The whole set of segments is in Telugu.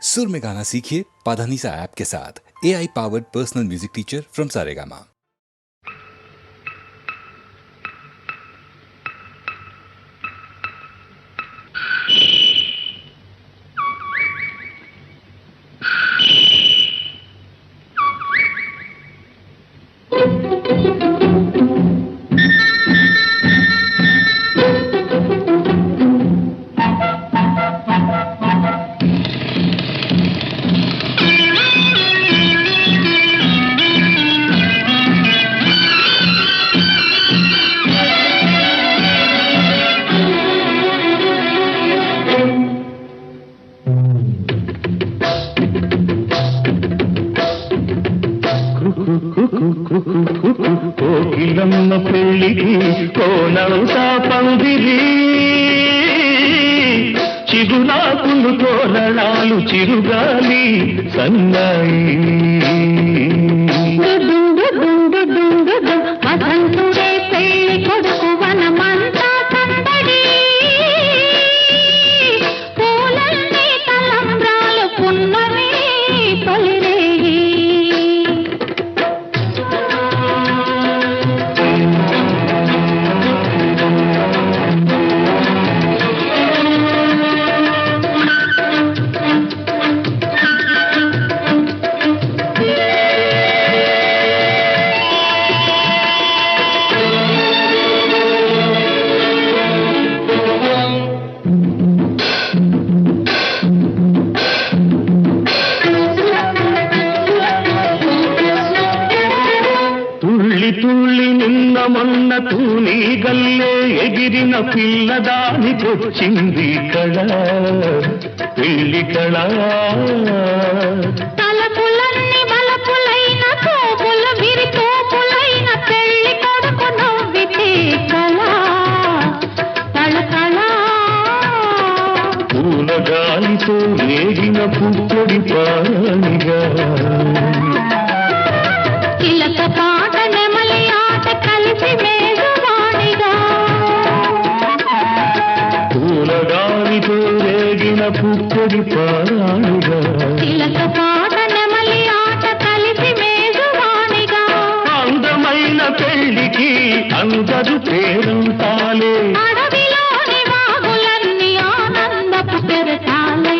सुर में गाना सीखिए पाधानीसा ऐप के साथ। AI powered personal music teacher from Saregama. కోకిలమ్మ పెళ్ళికి కోనవుతా పందిరి చిగురాకులు తోరణాలు చిరుగాలి సన్నాయి వసంతుడే పెళ్లి కొడుకు వనమంతా సందడి పూలన్నీ తలంబ్రాలు పున్నమి తొలిరేయి తుళ్ళి నిన్న మొన్న తూని గల్లే ఎగిరిన పిల్లదానికొచ్చింది కళ పెళ్లి కళ తలపులన్నీ బలపులైన తోపులు విరితోపులైన పెళ్లి కొడుకు నవ్వితే కళా తళతళ పూలగాలితో రేగిన పుట్టడి పానిగా చిలక పాట నెమలి ఆట కలిసి మేఘవాణిగా పూలగాలితో రేగిన పుట్టడి పానిగా చిలక పాట నెమలి ఆట కలిసి మేఘవాణిగా అందమైన పెళ్లికి అందరు పేరంతాలే అడవిలోని వాగులన్నీ ఆనందపు పెరటాలే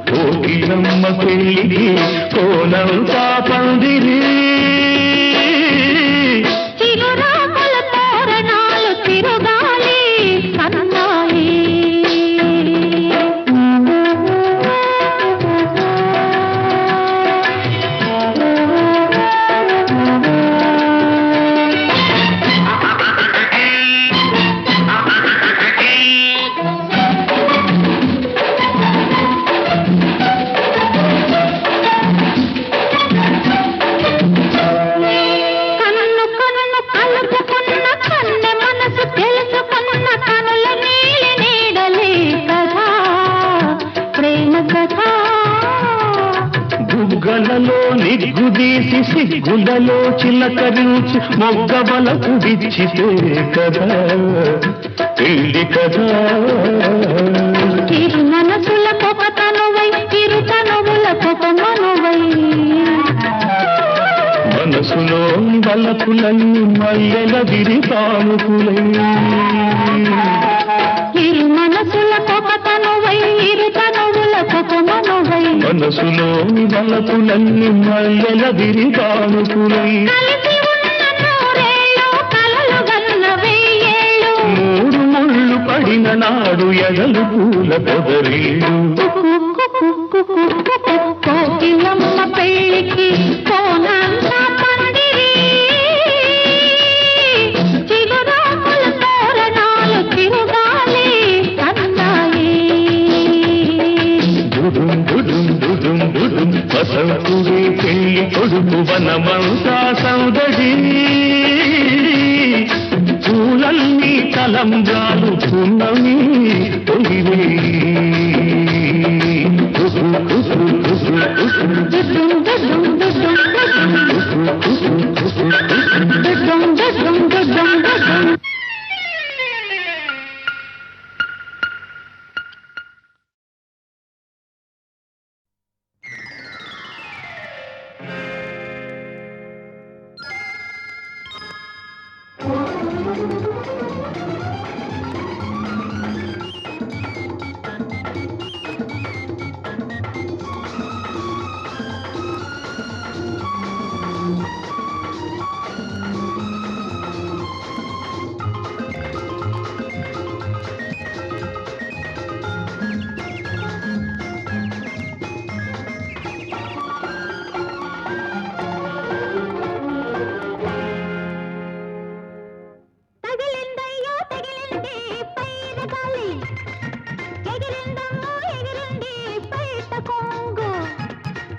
కోకిలమ్మ పెళ్లికి కోనంతా పందిరి చిగురాకుల తోరణాలు తిరుగాలి సన్నాయి కన్ను కన్ను కలుపుకున్న కన్నె మనసు తెలుసుకున్న కనుల నీలి నీడలే కథ ప్రేమ కథ బుగ్గలలో నిగ్గుదీసి సిగ్గులలో చిలకరించి మొగ్గబలకు విచ్చితే కదా పెళ్లి కదా చిరు మనసుల కొక తనువై చిరు తనువుల కొక మనువై మనసులో బలపులన్నీ మల్లెల విరిపానుకులై చిరు మనసుల కొక తనువై ఇరు తనువుల కొక మనువై మనసులోని బలపులన్నీ మల్లెల విరిపానుకులై కలిసి ఉన్న నూరేళ్ళు కలలు గన్న వెయ్యేళ్ళు మూడు ముళ్ళు పడిన నాడు ఎడలు పూల పొదరీడు కోకిలమ్మ పెళ్లికి కోనంతా పందిరి చిగురాకుల తోరణాలు తిరుగాలి సన్నాయి వసంతుడే పెళ్లి కొడుకు వనమంతా సౌదడి పూలన్నీ తలంబ్రాలు పున్నమి తొలిరే తగిలిందయ్యో తగిలింది పైన గాలి, ఎగిరిందమ్మో ఎగిరింది బయట కొంగు.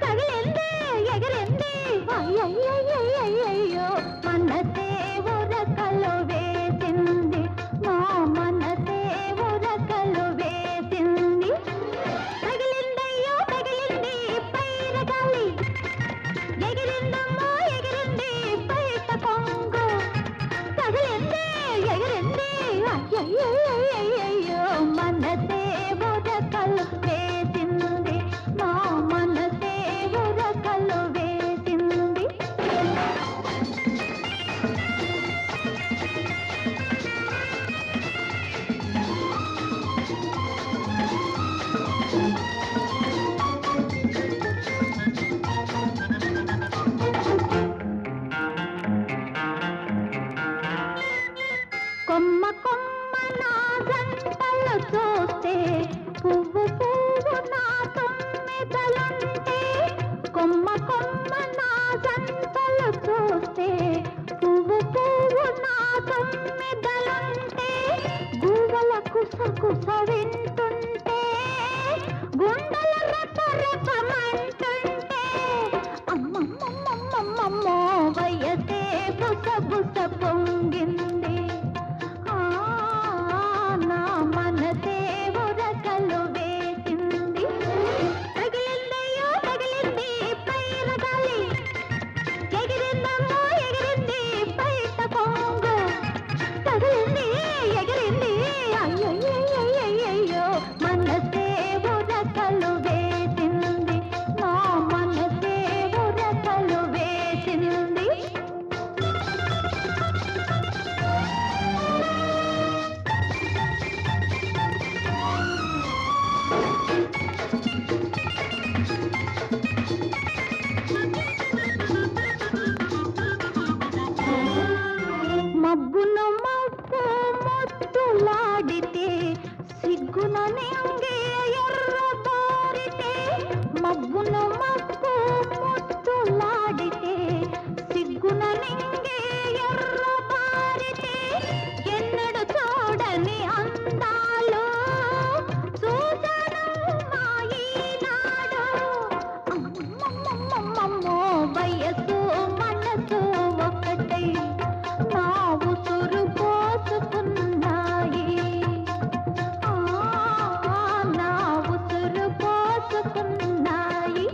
తగిలింది ఎగిరింది అయ్యయ్యయ్యయ్యయ్యో, మనసే ఉరకలు వేసింది, మా మనసే ఉరకలు వేసింది. తగిలిందయ్యో తగిలింది పైన గాలి, ఎగిరిందమ్మో ఎగిరింది బయట కొంగు. తగిలింది ఎగిరింది అయ్యయ్యయ్యయ్యయ్యో, మనసే ఉరకలు వేసింది, మా మనసే ఉరకలు వేసింది. కొమ్మ కొమ్మ నా జంటలు చూస్తే, పువ్వు పువ్వు నా తొమ్మిదలంటే. కొమ్మ కొమ్మ నా జంటలు చూస్తే, పువ్వు పువ్వు నా తొమ్మిదలంటే. గువ్వల కుసకుస వింటుంటే, గుండెల రెపరెపమంటుంటే. అమ్మమ్మమ్మమ్మమ్మమ్మో, వయసే బుసబుస పొంగింది, నా మనసే ఉరకలు వేసింది. తగిలిందయ్యో తగిలింది పైన గాలి, ఎగిరిందమ్మో ఎగిరింది బయట కొంగు. తగిలింది ఎగిరింది అయ్యయ్యయ్యయ్యయ్యో, మనసే ఉరకలు వేసింది, నా మనసే ఉరకలు వేసింది. మబ్బును మబ్బు ముద్దులాడితే, సిగ్గున నింగే ఎర్రబారితే. మబ్బును మబ్బు ముద్దులాడితే, సిగ్గున నింగే ఎర్రబారితే. ఎన్నడు చూడని అందాలు చూశాను మా ఈనాడు. అమ్మమ్మమ్మమ్మమ్మో, వయసు మనసు ఒకటై నా ఉసురు పోసుకున్నాయి, నా ఉసురు పోసుకున్నాయి.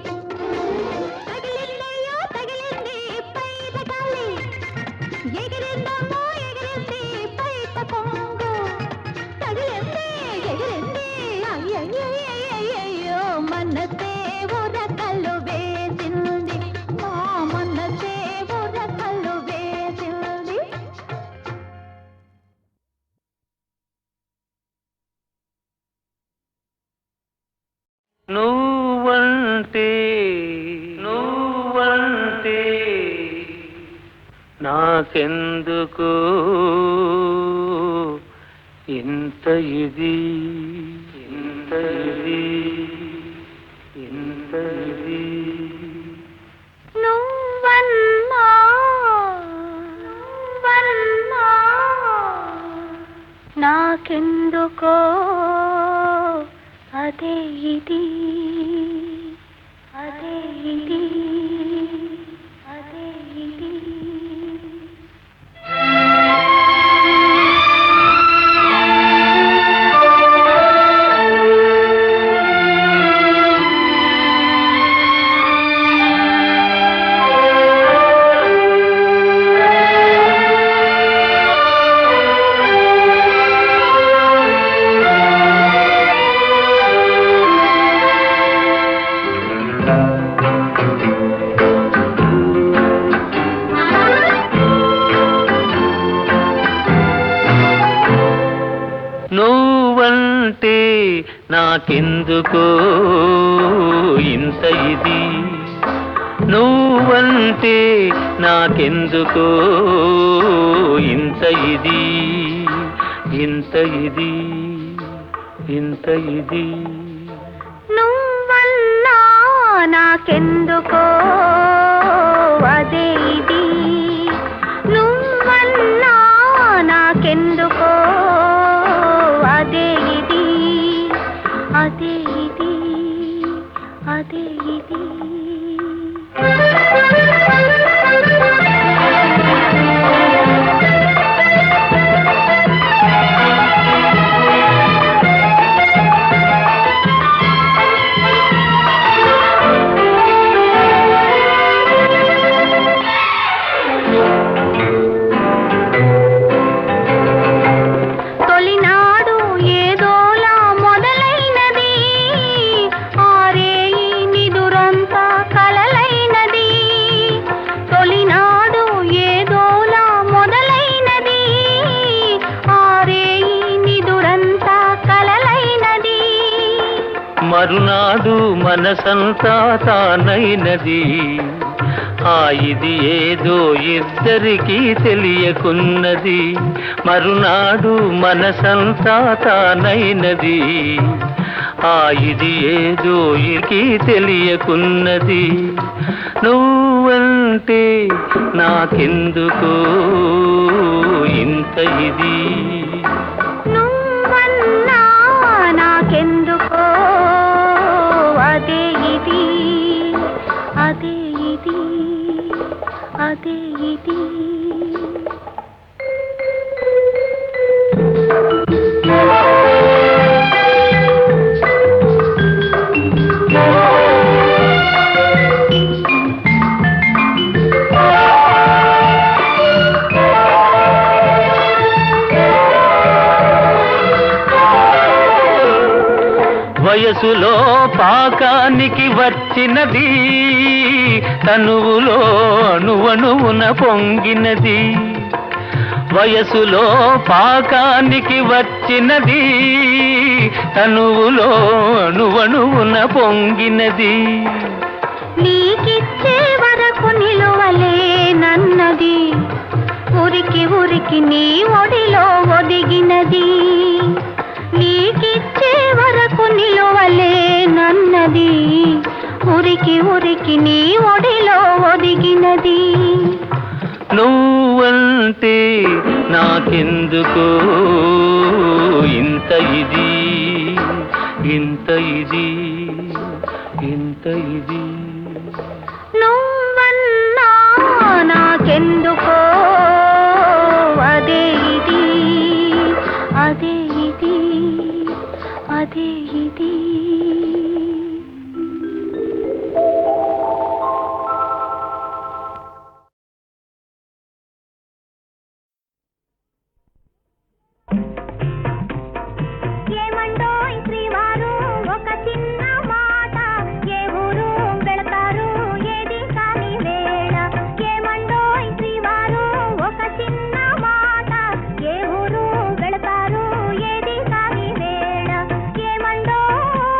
తగిలిందయ్యో తగిలింది పైన గాలి, ఎగిరిందమ్మో ఎగిరింది బయట కొంగు. తగిలింది ఎగిరింది అయ్యయ్యయ్యయ్యయ్యో, మనసే ఉరకలు వేసింది, మా మనసే ఉరకలు వేసింది. నువ్వంటే నాకెందుకు ఇంత ఇది ఇంత ఇది ఇంత ఇది. నువ్వన్నా నాకెందుకో అదే ఇది అదే ఇది అదే ఇది. నాకెందుకో ఇంత ఇది, నువ్వంటే నాకెందుకో ఇంత ఇది, ఇంత ఇది, ఇంత ఇది. నువ్వన్నా నాకెందుకో అదే ఇది, నువ్వన్నా నాకెందుకో అదే ఇది, అదే ఇది, అదే ఇది. మరునాడు మనసంతా తానైనది, ఇది ఏదో ఇద్దరికీ తెలియకున్నది. మరునాడు మనసంతా తానైనది, ఇది ఏదో ఇకి తెలియకున్నది. నువ్వంటే నాకెందుకో ఇంత ఇది, నువ్వన్నా నాకెందుకో అదే ఇది, అదే ఇది, అదే ఇది. వయసులో పాకానికి వచ్చినది, తనువులో అణువణువున పొంగినది. వయసులో పాకానికి వచ్చినది, తనువులో అణువణువున పొంగినది. నీకిచ్చే వరకు నిలువలేనన్నది, ఉరికి ఉరికి నీ ఒడిలో ఒదిగినది. నీకిచ్చే వరకు నిలువలేనన్నది, ఉరికి ఉరికి నీ ఒడిలో ఒదిగినది. నువ్వంటే నాకెందుకో ఇంత ఇది, ఇంత ఇది, ఇంత ఇది. నువ్వన్నా నాకెందుకో అదే ఇది, అదే ఇది, అదే ఇది. ఏమండోయ్ శ్రీవారు ఒక చిన్న మాట, ఏ ఊరు వెళతారు ఏది కాని వేళ. ఏమండోయ్ శ్రీవారు ఒక చిన్న మాట, ఏ ఊరు వెళతారు ఏది కాని వేళ. ఏమండోయ్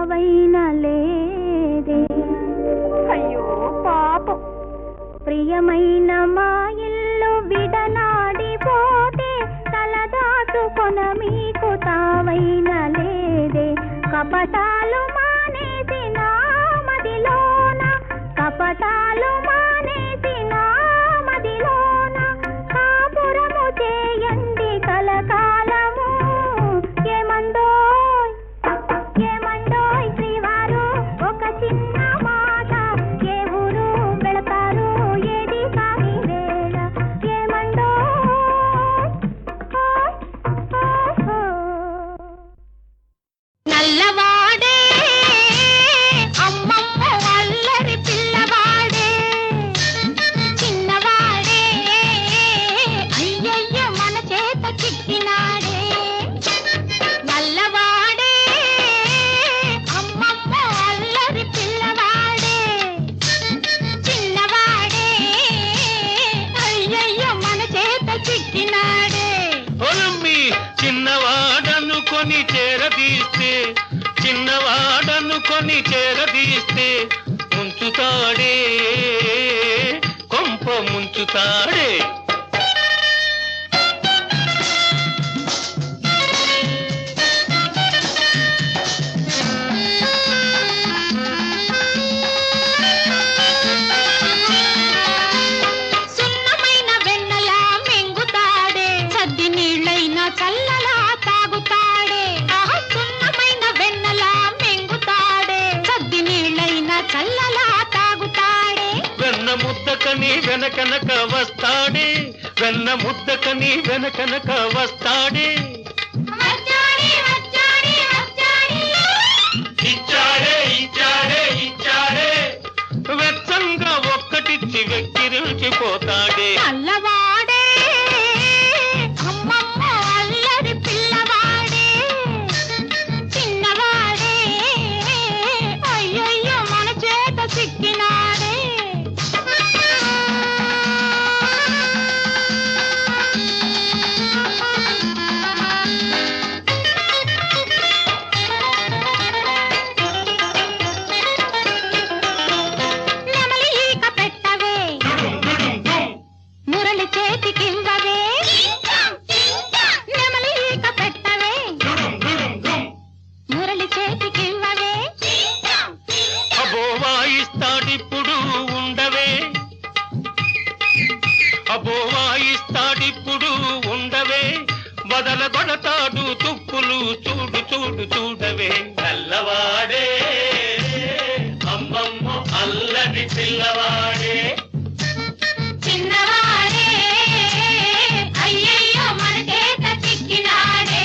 తావైన లేదే. అయ్యో పాపం, ప్రియమైన మా ఇల్లు విడనాడిపోతే తలదాచుకొన మీకు తావైన లేదే. కపటాలు మానేసి నా మదిలోన, కపటాలు మానేసి నా మదిలోన కాపురము చేయండి కలకాలము. ఏమండోయ్ ఏమండోయ్ శ్రీవారు, ఒక చిన్న మాట, ఏ ఊరు వెళతారు ఏది కాని వేళ. ఏమండోయ్ నల్లవాడే అమ్మమ్మ అల్లరి పిల్లవాడే, చిన్నవాడే అయ్యయ్య మన చేత చిక్కినాడే. నల్లవాడే అమ్మమ్మ అల్లరి పిల్లవాడే, చిన్నవాడే అయ్యయ్య మన చేత చిక్కినాడే. ఒలమ్మి చిన్నవాడనుకొని చేరదీస్తే, చిన్నవాడనుకొని చేరదీస్తే ముంచుతాడే, కొంప ముంచుతాడే. సున్నమైన వెన్నలా మెంగుతాడే, సద్ది నీళ్ళైనా చల్లలా తాగుతాడే. సున్నమైన వెన్నలా మెంగుతాడే, సద్ది నీళ్ళైనా చల్లలా తాగుతాడే. వెన్న ముద్దకని వెనకనక వస్తాడే, వెన్న ముద్దకని వెనకనక వస్తాడే. వచ్చాడే వచ్చాడే వచ్చాడే, ఇచ్చాడే ఇచ్చాడే ఇచ్చాడే, వెచ్చంగా ఒక్కటిచ్చి వెక్కిరించిపోతాడే. నల్లవాడే అమ్మమ్మ అల్లరి పిల్లవాడే, చిన్నవాడే అయ్యయ్యో మన చేత చిక్కినాడే. నెమలి ఈక పెట్టవే, మురళి చేతికివ్వవే. నెమలి ఈక పెట్టవే, మురళి చేతికివ్వవే. అబో వాయిస్తాడిప్పుడు ఉండవే, అబో వాయిస్తాడిప్పుడు ఉండవే, బదల కొడతాడు తుప్పులు చూడు చూడు చూడవే. నల్లవాడే అమ్మమ్మ అల్లరి పిల్లవాడే, చిన్నవాడే అయ్యయ్యో మన చేత చిక్కినాడే.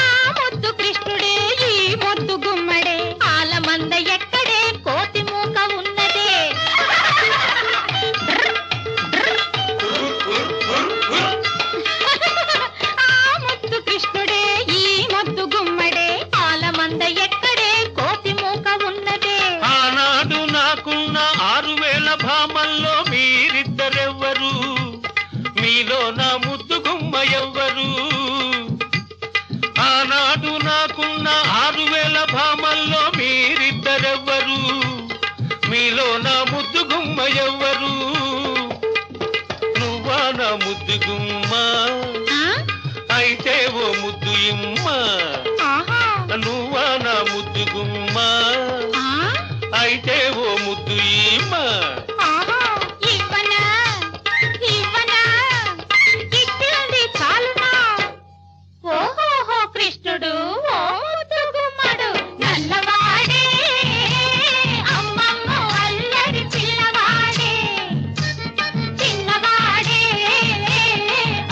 ఆ ముద్దు కృష్ణుడే ఈ ముద్దు గుమ్మడే, ఆలమంద ఎక్కడే కోతి మూక ఉన్నదే. ఆ ముద్దు కృష్ణుడే ఈ ముద్దు గుమ్మడే, ఆలమంద ఎక్కడే కోతి మూక ఉన్నదే. ఆనాడు నాకున్న 6000 భామల్లో మీరిద్దరెవ్వరు, మీలో నా ముద్దు గుమ్మ ఎవ్వరు. ఆనాడు నాకున్న 6000 భామల్లో మీరిద్దరెవ్వరు, మీలో నా ముద్దు గుమ్మ ఎవ్వరు. నువ్వా నా ముద్దు గుమ్మ, ఆ? అయితే ఓ ముద్దు ఇమ్మ. ఆహా. నువ్వా నా ముద్దు గుమ్మ, ఆ? అయితే ఓ ముద్దు ఇమ్మ. ఆహా. ఇవ్వనా ఇవ్వనా, ఇచ్చింది చాలునా. ఓహోహో కృష్ణుడు ఓ ముద్దు గుమ్మడు, నల్లవాడే అమ్మమ్మ అల్లరి పిల్లవాడే, చిన్నవాడే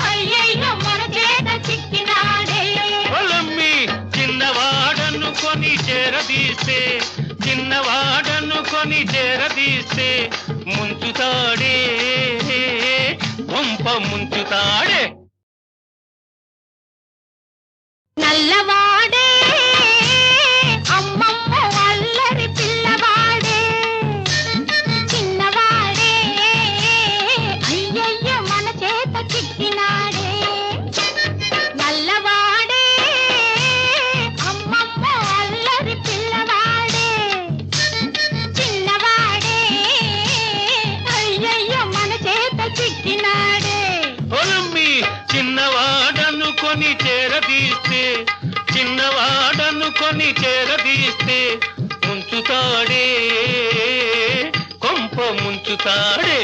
అయ్యయ్యో మన చేత చిక్కినాడే. పొలమ్మి చిన్నవాడనుకొని చేరదీస్తే, చిన్నవాడనుకొని చేరదీస్తే ముంచుతాడే, వంప ముంచుతాడే. నల్లవాడే అమ్మమ్మ అల్లరి చేరదీస్తే చిన్నవాడనుకొని చేరదీస్తే ముంచుతాడే కొంప ముంచుతాడే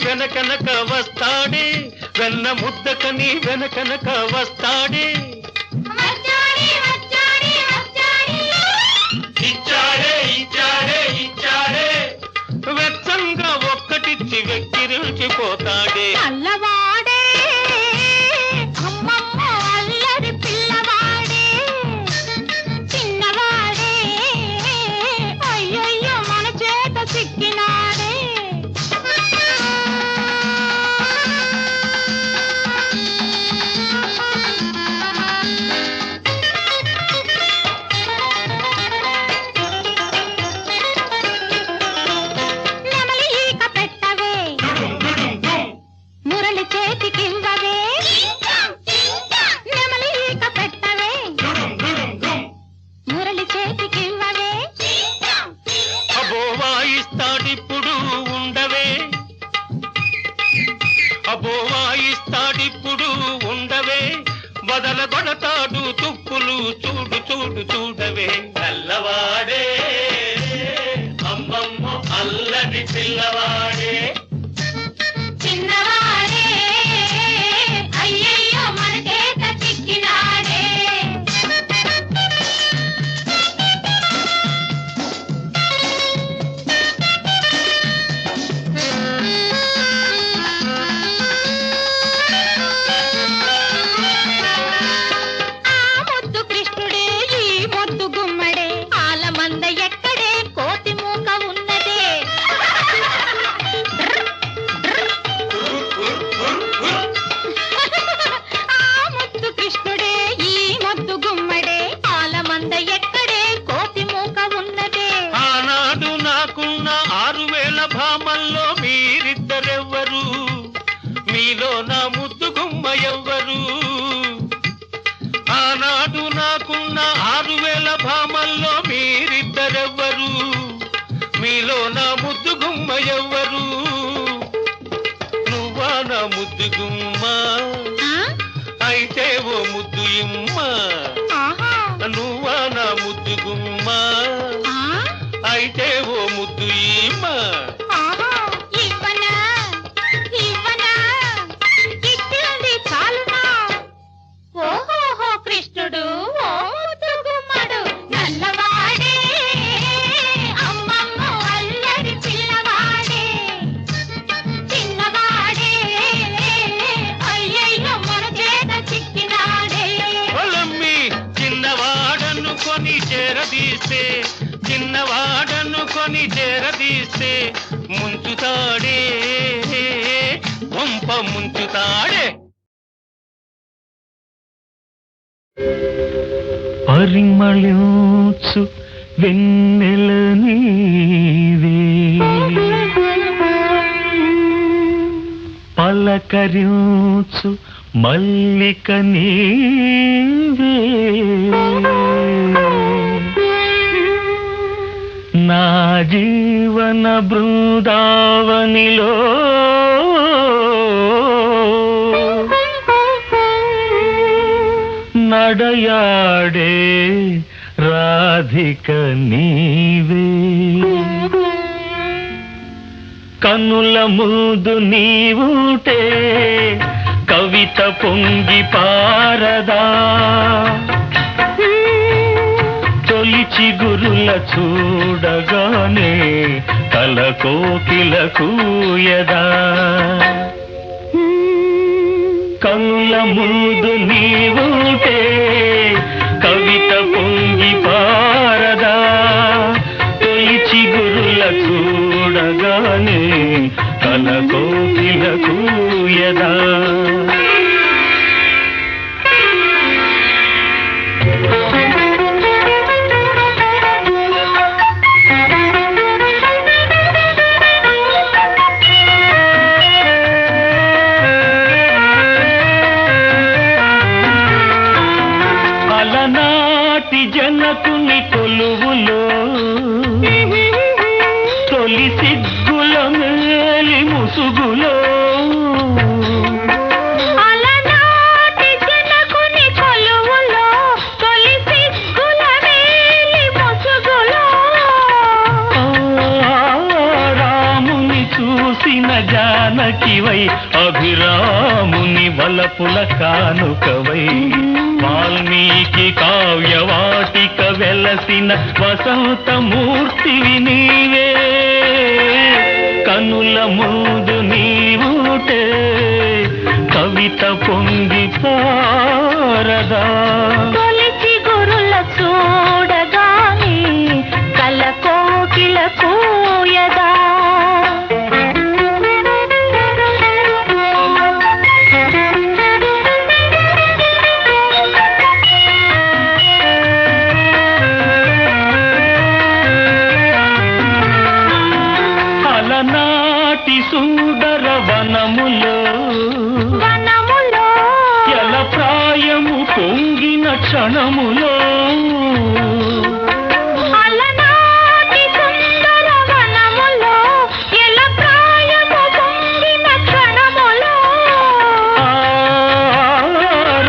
వెనకనక వస్తాడే వెన్న ముద్దకని వెనకనక వస్తాడే ఇచ్చాడే ఇచ్చాడే ఇచ్చాడే వెచ్చంగా ఒక్కటిచ్చి వెక్కిరించిపోతాడే అల్లవాడే అమ్మమ్మ అల్లరి పిల్లవాడే చిన్నవాడే అయ్యయ్యో మన చేత సిక్కినాడే అబోవాయిస్తాడిప్పుడు ఉండవే వదలగొడతాడు తుప్పులు చూడు చూడు చూడవే నల్లవాడే అమ్మమ్మ అల్లరి పిల్లవాడే చిన్నవాడే అయ్యయ్యో మన చేత చిక్కినాడే భామల్లో మీరిద్దరెవ్వరు మీలో నా ముద్దు గుమ్మ ఎవ్వరు ఆనాడు నాకున్న 6000 భామల్లో మీరిద్దరెవ్వరు మీలో నా ముద్దు గుమ్మ ఎవ్వరు నువ్వా నా ముద్దు గుమ్మ అయితే ఓ ముద్దు ఇమ్మ నువ్వా నా ముద్దు గుమ్మ అయితే ఓ ముద్దు ఇమ్మ కృష్ణుడు ఓ ముద్దుగుమ్మడు నల్లవాడే అమ్మమ్మ అల్లరి పిల్లవాడే చిన్నవాడే అయ్యయ్యో మన చేత చిక్కినాడే పొలమ్మి చిన్నవాడనుకొని చేరదీస్తే చిన్నవాడనుకొని చేరదీస్తే ముంచుతాడే వంప ముంచుతాడే పరిమళించు వెన్నెల నీవే పలకరించు మల్లిక నీవే నా జీవన బృందావనిలో నడయాడే రాధిక నీవే కనుల ముందు నీవుటే కవిత పొంగి పారదా తొలిచి గురుల చూడగానే కల కోకిల కూయదా కనుల ముందు నీవుటే కవిత పొంగి పారదా తొలిచి గురుల చూడగానే కల కోకిల కూయదా తొలి సిగ్గుల మేలి ముసుగులో అలనాటి జనకుని కొలువులో తొలి సిగ్గుల మేలి ముసుగులో రాముని చూసిన జానకివై అభిరాముని వలపుల కానుకవై వాల్మీకి కావ్యవాటిక వెలసిన వసంతమూర్తివి నీవే కనుల ముందు నీవుటే కవిత పొంగి పారదా తొలిచి గురుల చూడగాని కల కోకిల కూయదా అలనాటి సుందర వనములో ఎల ప్రాయము పొంగిన క్షణములో అలనాటి సుందర వనములో ఎల ప్రాయము పొంగిన క్షణములో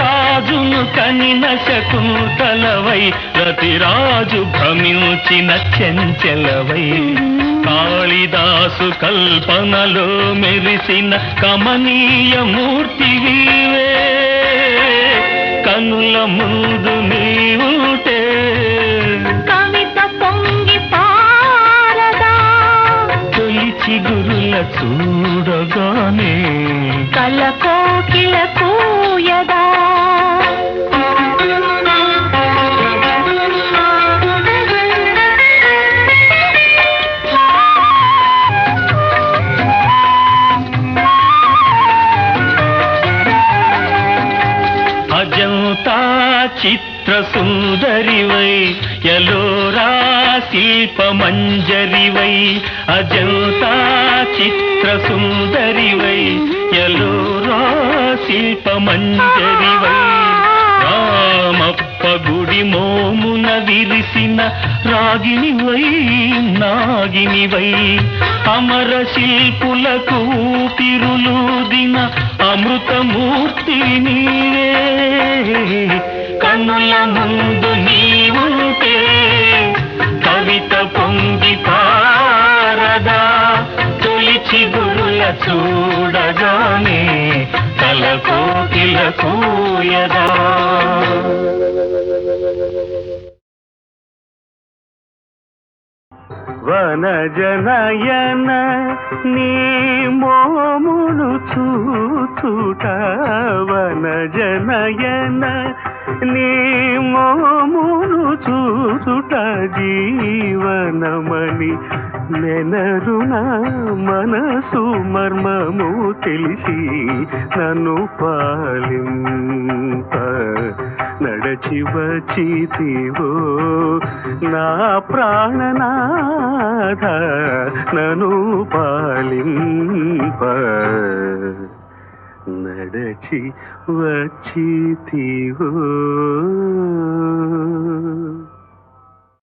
రాజును కనిన శకుంతలవై రతిరాజు భ్రమించిన చెంచెలవై కాళిదాసు కల్పనలో మెరిసిన కమనీయ మూర్తివీవే కనుల ముందు నీవుటే కవిత పొంగి పారదా తొలిచి గురుల చూడగానే కల కోకిల కూయదా అజంతా చిత్ర సుందరివై ఎలోరా శిల్ప మంజరివై అజంతా చిత్ర సుందరివై ఎలోరా శిల్ప మంజరివై రామప్ప గుడి మోమున విరిసిన రాగినివై నాగినివై అమర శిల్పులకు ఊపిరులూదిన అమృతమూర్తి నీవే కన్నుల ముందు నీవుంటే కవిత పొంగి పారదా తొలిచి గురుల చూడగానే తల కోకిల కూయదా వనజనయన నీ మోమును చూచుట వనజనయన నీ మోమును చూచుట జీవనమణి నెనరుణ మనసు మర్మము తెలిసి నన్ను పాలింప నడచి వచ్చితివో నా ప్రాణనాథ నన్ను పాలింప నడచి వచ్చితివో